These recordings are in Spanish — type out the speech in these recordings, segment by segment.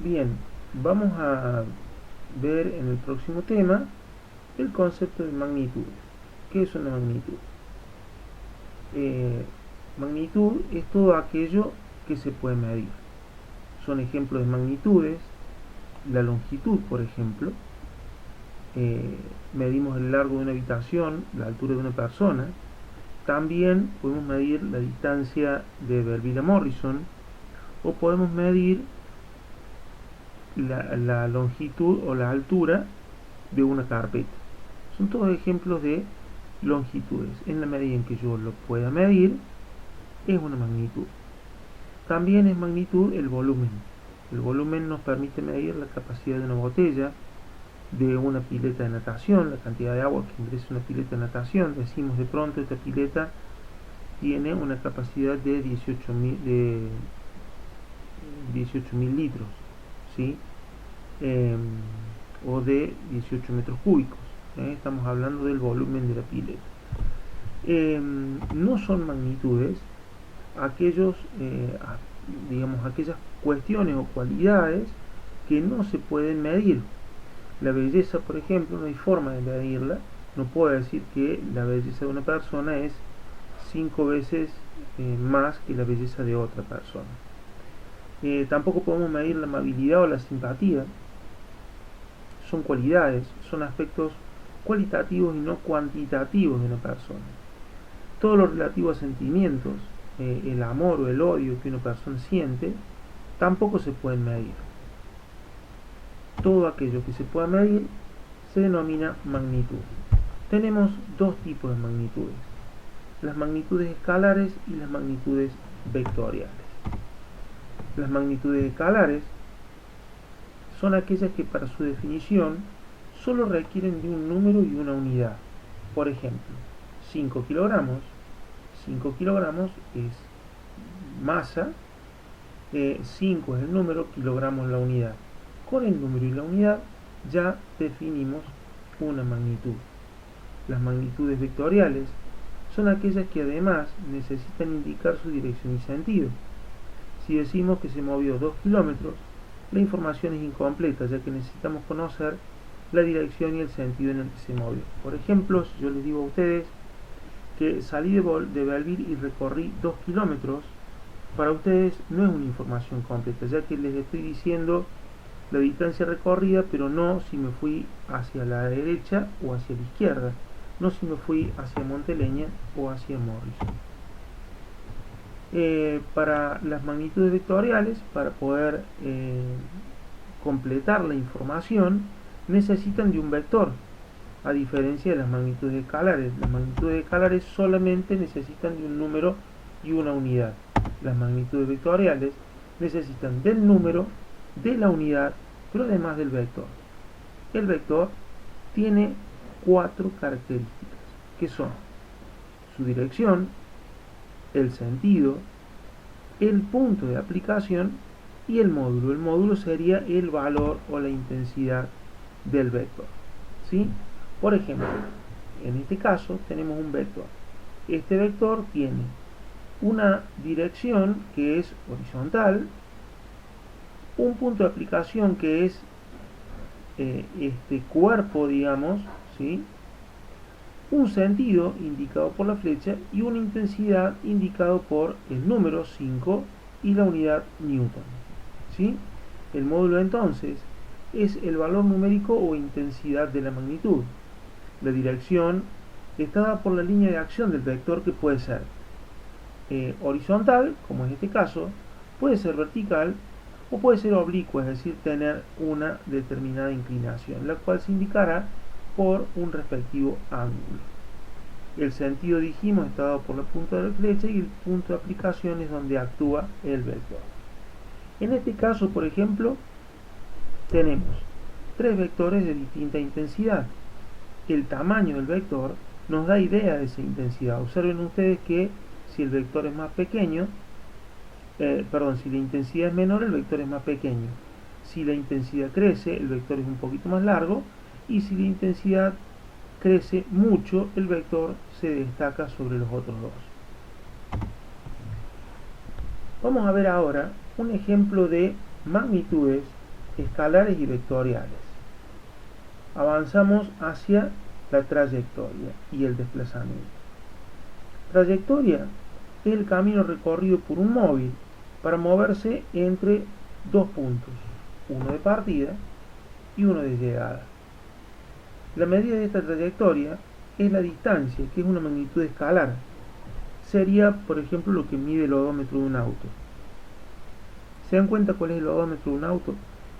Bien, vamos a ver en el próximo tema el concepto de magnitud. ¿Qué es una magnitud? Magnitud es todo aquello que se puede medir. Son ejemplos de magnitudes, la longitud, por ejemplo. Medimos el largo de una habitación, la altura de una persona. También podemos medir la distancia de Belleville a Morrison, o podemos medir la longitud o la altura de una carpeta. Son todos ejemplos de longitudes. En la medida en que yo lo pueda medir, es una magnitud. También es magnitud el volumen. El volumen nos permite medir la capacidad de una botella, de una pileta de natación, la cantidad de agua que ingresa una pileta de natación. Decimos de pronto esta pileta tiene una capacidad de 18.000 litros, ¿sí? O de 18 metros cúbicos. Estamos hablando del volumen de la pileta. No son magnitudes aquellas cuestiones o cualidades que no se pueden medir. La belleza, por ejemplo, no hay forma de medirla. No puedo decir que la belleza de una persona es 5 veces más que la belleza de otra persona. Tampoco podemos medir la amabilidad o la simpatía. Son cualidades, son aspectos cualitativos y no cuantitativos de una persona. Todo lo relativo a sentimientos, el amor o el odio que una persona siente, tampoco se pueden medir. Todo aquello que se pueda medir se denomina magnitud. Tenemos dos tipos de magnitudes: las magnitudes escalares y las magnitudes vectoriales. Las magnitudes escalares son aquellas que para su definición solo requieren de un número y una unidad. Por ejemplo, 5 kilogramos. 5 kilogramos es masa, 5 es el número, kilogramos la unidad. Con el número y la unidad ya definimos una magnitud. Las magnitudes vectoriales son aquellas que además necesitan indicar su dirección y sentido. Si decimos que se movió 2 kilómetros, la información es incompleta, ya que necesitamos conocer la dirección y el sentido en el que se movió. Por ejemplo, si yo les digo a ustedes que salí de Belleville y recorrí 2 kilómetros, para ustedes no es una información completa, ya que les estoy diciendo la distancia recorrida, pero no si me fui hacia la derecha o hacia la izquierda, no si me fui hacia Monteleña o hacia Morrison. Para las magnitudes vectoriales, para poder completar la información, necesitan de un vector, a diferencia de las magnitudes escalares. Las magnitudes escalares solamente necesitan de un número y una unidad. Las magnitudes vectoriales necesitan del número, de la unidad, pero además del vector. El vector tiene 4 características, que son su dirección, el sentido, el punto de aplicación y el módulo. El módulo sería el valor o la intensidad del vector, ¿sí? Por ejemplo, en este caso tenemos un vector. Este vector tiene una dirección que es horizontal, un punto de aplicación que es este cuerpo, digamos, ¿sí? Un sentido indicado por la flecha y una intensidad indicado por el número 5 y la unidad Newton, ¿sí? El módulo entonces es el valor numérico o intensidad de la magnitud. La dirección está dada por la línea de acción del vector, que puede ser horizontal, como en este caso, puede ser vertical o puede ser oblicua, es decir, tener una determinada inclinación, la cual se indicará por un respectivo ángulo. El sentido, dijimos, está dado por la punta de la flecha y el punto de aplicación es donde actúa el vector. En este caso, por ejemplo, tenemos 3 vectores de distinta intensidad. El tamaño del vector nos da idea de esa intensidad. Observen ustedes que si el vector es más pequeño, si la intensidad es menor, el vector es más pequeño. Si la intensidad crece, el vector es un poquito más largo, y si la intensidad crece mucho, el vector se destaca sobre los otros dos. Vamos a ver ahora un ejemplo de magnitudes escalares y vectoriales. Avanzamos hacia la trayectoria y el desplazamiento. Trayectoria es el camino recorrido por un móvil para moverse entre dos puntos, uno de partida y uno de llegada. La medida de esta trayectoria es la distancia, que es una magnitud escalar. Sería, por ejemplo, lo que mide el odómetro de un auto. ¿Se dan cuenta cuál es el odómetro de un auto?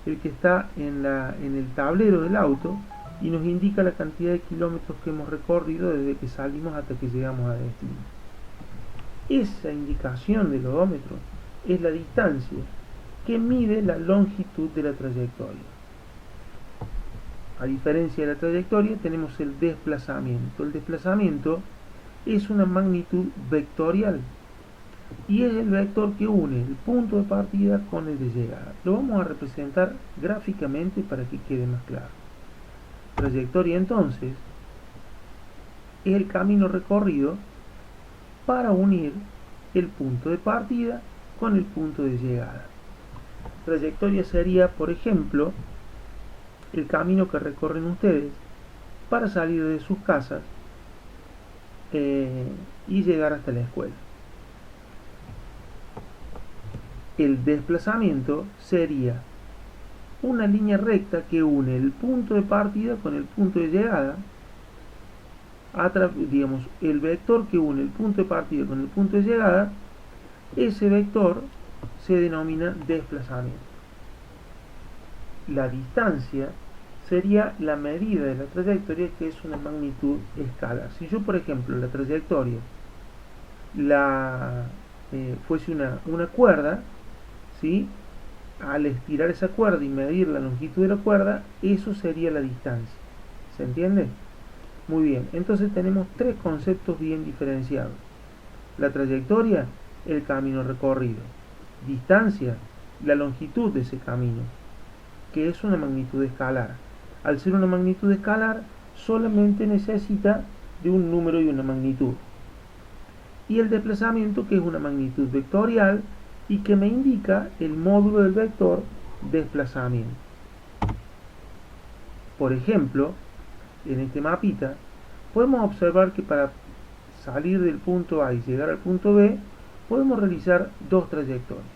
El que está en el tablero del auto y nos indica la cantidad de kilómetros que hemos recorrido desde que salimos hasta que llegamos a destino. Esa indicación del odómetro es la distancia que mide la longitud de la trayectoria. A diferencia de la trayectoria, tenemos el desplazamiento. El desplazamiento es una magnitud vectorial y es el vector que une el punto de partida con el de llegada. Lo vamos a representar gráficamente para que quede más claro. Trayectoria, entonces, es el camino recorrido para unir el punto de partida con el punto de llegada. Trayectoria sería, por ejemplo, el camino que recorren ustedes para salir de sus casas y llegar hasta la escuela. El desplazamiento sería una línea recta que une el punto de partida con el punto de llegada. Digamos, el vector que une el punto de partida con el punto de llegada, ese vector se denomina desplazamiento. La distancia sería la medida de la trayectoria, que es una magnitud escalar. Si yo, por ejemplo, la trayectoria fuese una cuerda, ¿sí? Al estirar esa cuerda y medir la longitud de la cuerda, eso sería la distancia. ¿Se entiende? Muy bien, entonces tenemos tres conceptos bien diferenciados. La trayectoria, el camino recorrido. Distancia, la longitud de ese camino, que es una magnitud escalar. Al ser una magnitud escalar, solamente necesita de un número y una magnitud. Y el desplazamiento, que es una magnitud vectorial y que me indica el módulo del vector desplazamiento. Por ejemplo, en este mapita, podemos observar que para salir del punto A y llegar al punto B, podemos realizar dos trayectorias.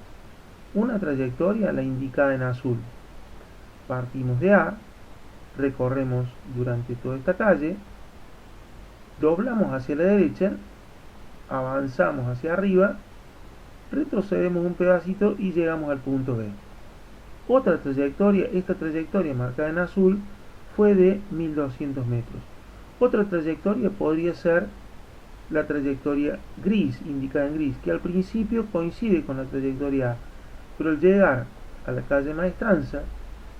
Una trayectoria, la indicada en azul. Partimos de A, recorremos durante toda esta calle, doblamos hacia la derecha, avanzamos hacia arriba, retrocedemos un pedacito y llegamos al punto B. Otra trayectoria, esta trayectoria marcada en azul, fue de 1200 metros. Otra trayectoria podría ser la trayectoria gris, indicada en gris, que al principio coincide con la trayectoria A, pero al llegar a la calle Maestranza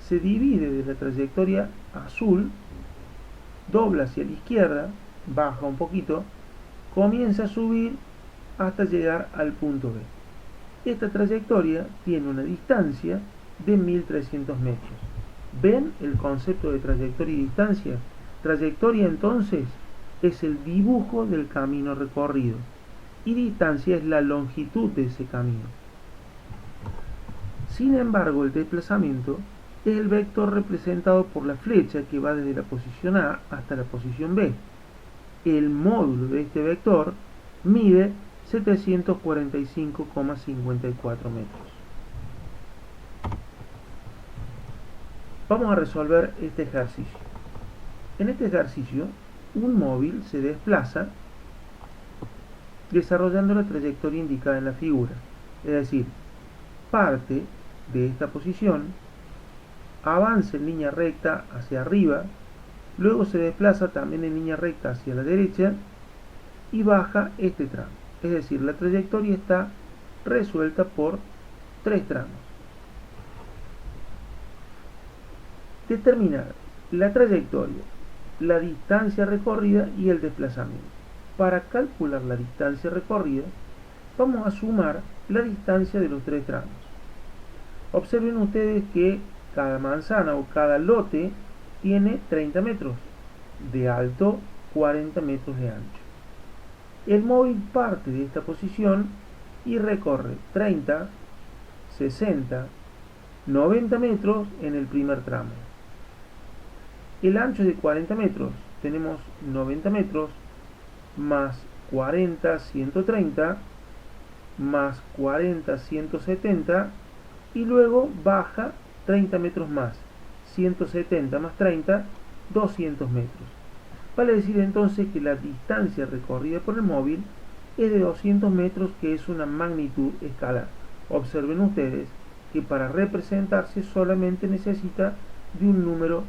se divide de la trayectoria azul, dobla hacia la izquierda, baja un poquito, comienza a subir hasta llegar al punto B. Esta trayectoria tiene una distancia de 1300 metros. ¿Ven el concepto de trayectoria y distancia? Trayectoria, entonces, es el dibujo del camino recorrido y distancia es la longitud de ese camino. Sin embargo, el desplazamiento es el vector representado por la flecha que va desde la posición A hasta la posición B. El módulo de este vector mide 745,54 metros. Vamos a resolver este ejercicio. En este ejercicio, un móvil se desplaza desarrollando la trayectoria indicada en la figura, es decir, parte de esta posición, avanza en línea recta hacia arriba, luego se desplaza también en línea recta hacia la derecha y baja este tramo. Es decir, la trayectoria está resuelta por tres tramos. Determinar la trayectoria, la distancia recorrida y el desplazamiento. Para calcular la distancia recorrida, vamos a sumar la distancia de los tres tramos. Observen ustedes que cada manzana o cada lote tiene 30 metros de alto, 40 metros de ancho. El móvil parte de esta posición y recorre 30, 60, 90 metros en el primer tramo. El ancho es de 40 metros. Tenemos 90 metros más 40, 130, más 40, 170, y luego baja 30 metros más. 170 más 30, 200 metros. Vale decir entonces que la distancia recorrida por el móvil es de 200 metros, que es una magnitud escalar. Observen ustedes que para representarse solamente necesita de un número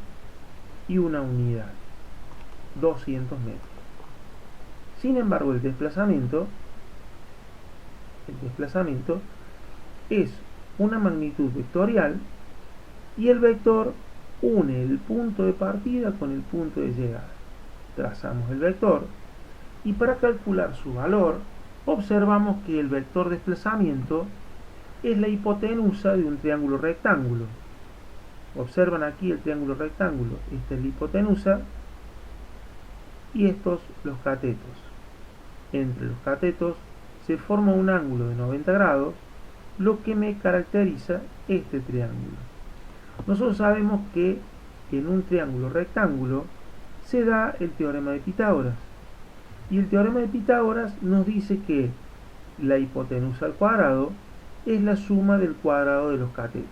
y una unidad, 200 metros. Sin embargo, el desplazamiento es una magnitud vectorial, y el vector une el punto de partida con el punto de llegada. Trazamos el vector y para calcular su valor observamos que el vector desplazamiento es la hipotenusa de un triángulo rectángulo. Observan aquí el triángulo rectángulo. Esta es la hipotenusa y estos los catetos. Entre los catetos se forma un ángulo de 90 grados, lo que me caracteriza este triángulo. Nosotros sabemos que en un triángulo rectángulo se da el teorema de Pitágoras. Y el teorema de Pitágoras nos dice que la hipotenusa al cuadrado es la suma del cuadrado de los catetos.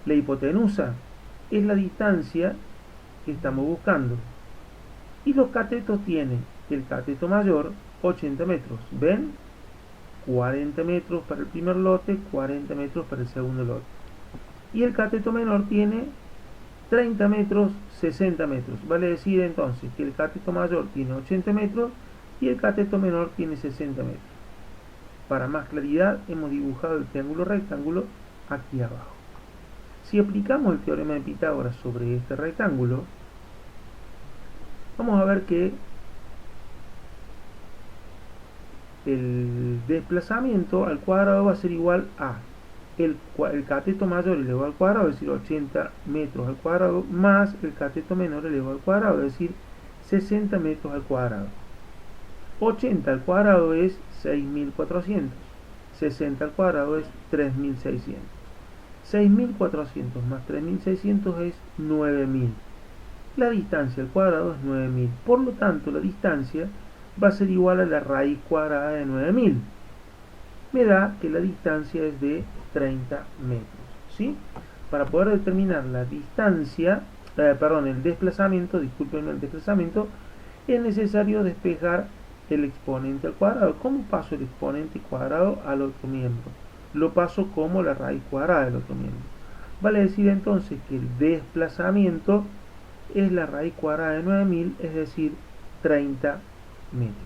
La hipotenusa es la distancia que estamos buscando. Y los catetos tienen el cateto mayor 80 metros. ¿Ven? 40 metros para el primer lote, 40 metros para el segundo lote. Y el cateto menor tiene 30 metros, 60 metros. Vale decir entonces que el cateto mayor tiene 80 metros y el cateto menor tiene 60 metros. Para más claridad hemos dibujado el triángulo rectángulo aquí abajo. Si aplicamos el teorema de Pitágoras sobre este rectángulo, vamos a ver que el desplazamiento al cuadrado va a ser igual a el cateto mayor elevado al cuadrado, es decir, 80 metros al cuadrado, más el cateto menor elevado al cuadrado, es decir, 60 metros al cuadrado. 80 al cuadrado es 6.400, 60 al cuadrado es 3.600. 6.400 más 3.600 es 9.000. La distancia al cuadrado es 9.000. Por lo tanto, la distancia va a ser igual a la raíz cuadrada de 9.000. Me da que la distancia es de 30 metros. ¿Sí? Para poder determinar la distancia, el desplazamiento, es necesario despejar el exponente al cuadrado. ¿Cómo paso el exponente cuadrado al otro miembro? Lo paso como la raíz cuadrada del otro miembro. Vale decir entonces que el desplazamiento es la raíz cuadrada de 9.000, es decir, 30 metros.